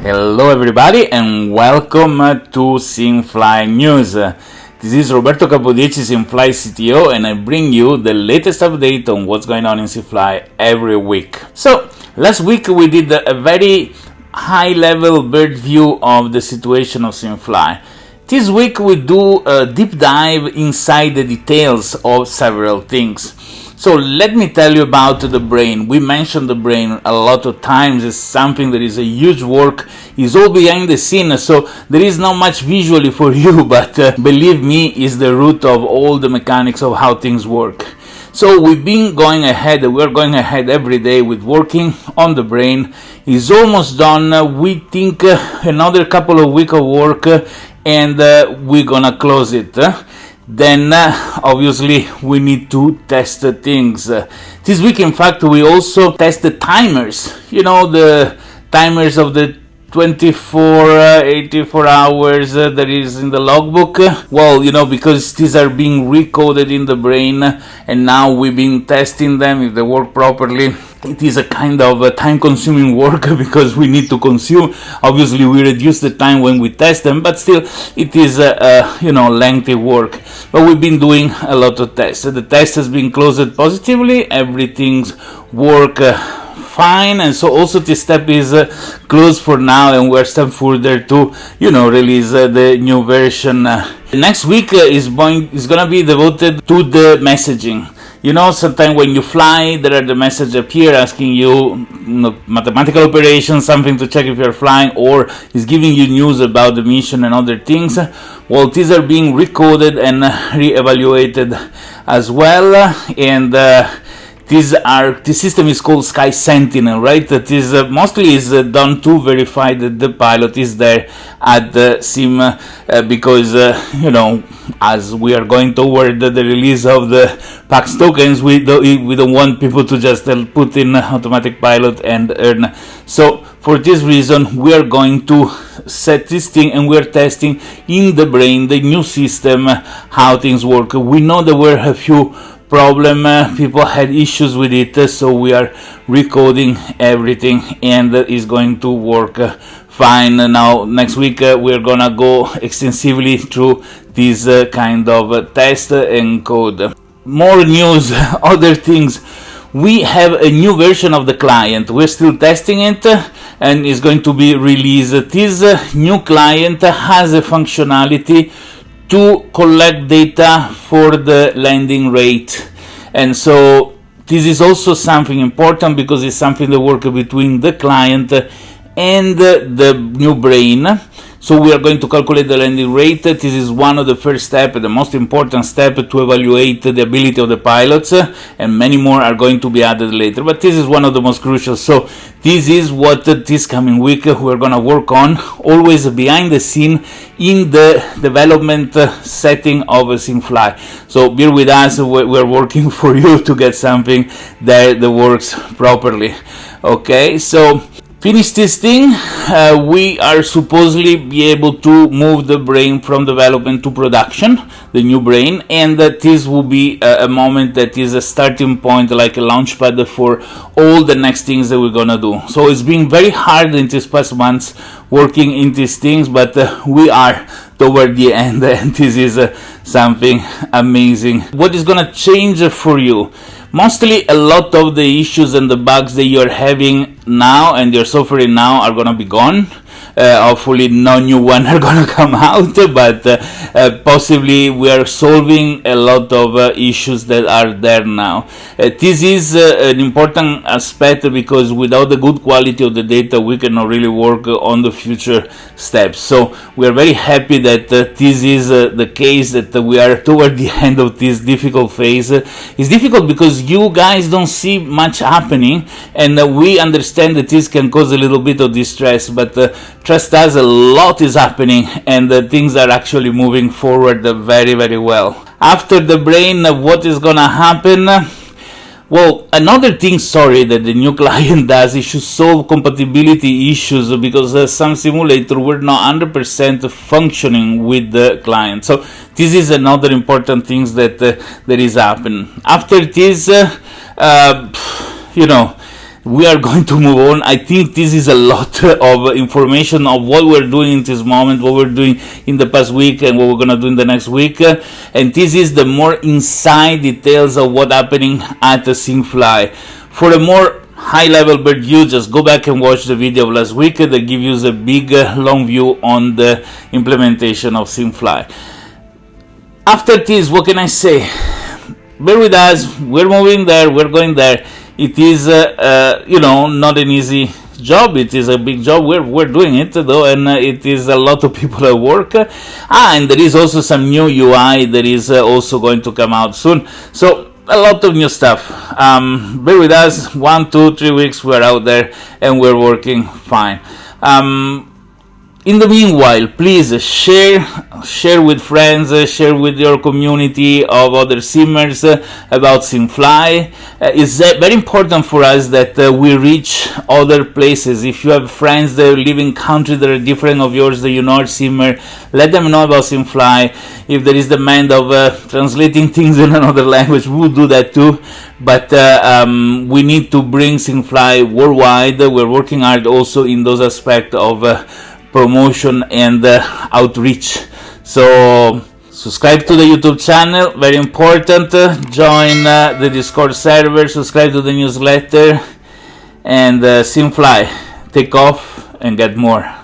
Hello everybody and welcome to SimFly News. This is Roberto Capodici, SimFly CTO, and I bring you the latest update on what's going on in SimFly every week. So, last week we did a very high-level bird view of the situation of SimFly. This week we do a deep dive inside the details of several things. So let me tell you about the brain. We mentioned the brain a lot of times. It's something that is a huge work. It's all behind the scene, so there is not much visually for you, but believe me, it's the root of all the mechanics of how things work. So we're going ahead every day with working on the brain. It's almost done. We think another couple of weeks of work and we're gonna close it. Then obviously we need to test the things. This week, in fact, we also test the timers. You know, the timers of the 84 hours that is in the logbook. Well, you know, because these are being recoded in the brain, and now we've been testing them if they work properly. It is a kind of time-consuming work because we need to consume. Obviously, we reduce the time when we test them, but still, it is lengthy work. But we've been doing a lot of tests. The test has been closed positively. Everything's work fine, and so also this step is closed for now, and we're step further to release the new version. Next week is gonna be devoted to the messaging. You know, sometimes when you fly, there are the message appear asking you, mathematical operations, something to check if you're flying, or is giving you news about the mission and other things. Well, these are being recoded and re-evaluated as well, and this system is called Sky Sentinel, right? That is mostly done to verify that the pilot is there at the sim, because as we are going toward the release of the PAX tokens, we don't want people to just put in automatic pilot and earn. So for this reason, we are going to set this thing, and we are testing in the brain the new system, how things work. We know there were a few people had issues with it, so we are recoding everything, and it's going to work fine. Now next week we're gonna go extensively through this kind of test and code. More news, other things. We have a new version of the client. We're still testing it, and it's going to be released. This new client has a functionality to collect data for the landing rate, and so this is also something important because it's something that works between the client and the new brain. So we are going to calculate the landing rate. This is one of the first steps, the most important step to evaluate the ability of the pilots, and many more are going to be added later. But this is one of the most crucial. So this is what this coming week we're going to work on, always behind the scene in the development setting of SimFly. So bear with us, we're working for you to get something that works properly. Okay, so finish this thing. We are supposedly be able to move the brain from development to production, the new brain, and that this will be a moment that is a starting point, like a launch pad for all the next things that we're gonna do. So it's been very hard in these past months working in these things, but we are toward the end, and this is something amazing. What is gonna change for you? Mostly a lot of the issues and the bugs that you're having now and you're suffering now are gonna be gone. Hopefully no new one are gonna come out, but possibly we are solving a lot of issues that are there now. This is an important aspect because without the good quality of the data we cannot really work on the future steps. So we are very happy that this is the case, that we are toward the end of this difficult phase. It's difficult because you guys don't see much happening, and we understand that this can cause a little bit of distress, but trust us, a lot is happening, and things are actually moving forward very, very well. After the brain, what is gonna happen? Well, another thing, that the new client does is to solve compatibility issues, because some simulator were not 100% functioning with the client. So this is another important thing that is happening. After this, we are going to move on. I think this is a lot of information of what we're doing in this moment, what we're doing in the past week, and what we're gonna do in the next week. And this is the more inside details of what's happening at the SimFly. For a more high-level view, just go back and watch the video of last week that give you a big long view on the implementation of SimFly. After this, what can I say? Bear with us, we're moving there, we're going there. It is not an easy job. It is a big job. We're doing it though, and it is a lot of people at work. And there is also some new UI that is also going to come out soon, so a lot of new stuff. Bear with us, 1, 2, 3 weeks we're out there and we're working fine. In the meanwhile, please share with friends, share with your community of other simmers about SimFly. It's very important for us that we reach other places. If you have friends that live in countries that are different of yours, that you know are simmer, let them know about SimFly. If there is demand of translating things in another language, we'll do that too. But we need to bring SimFly worldwide. We're working hard also in those aspects of promotion and outreach. So subscribe to the YouTube channel, very important. Join the Discord server, subscribe to the newsletter, and SimFly, take off and get more.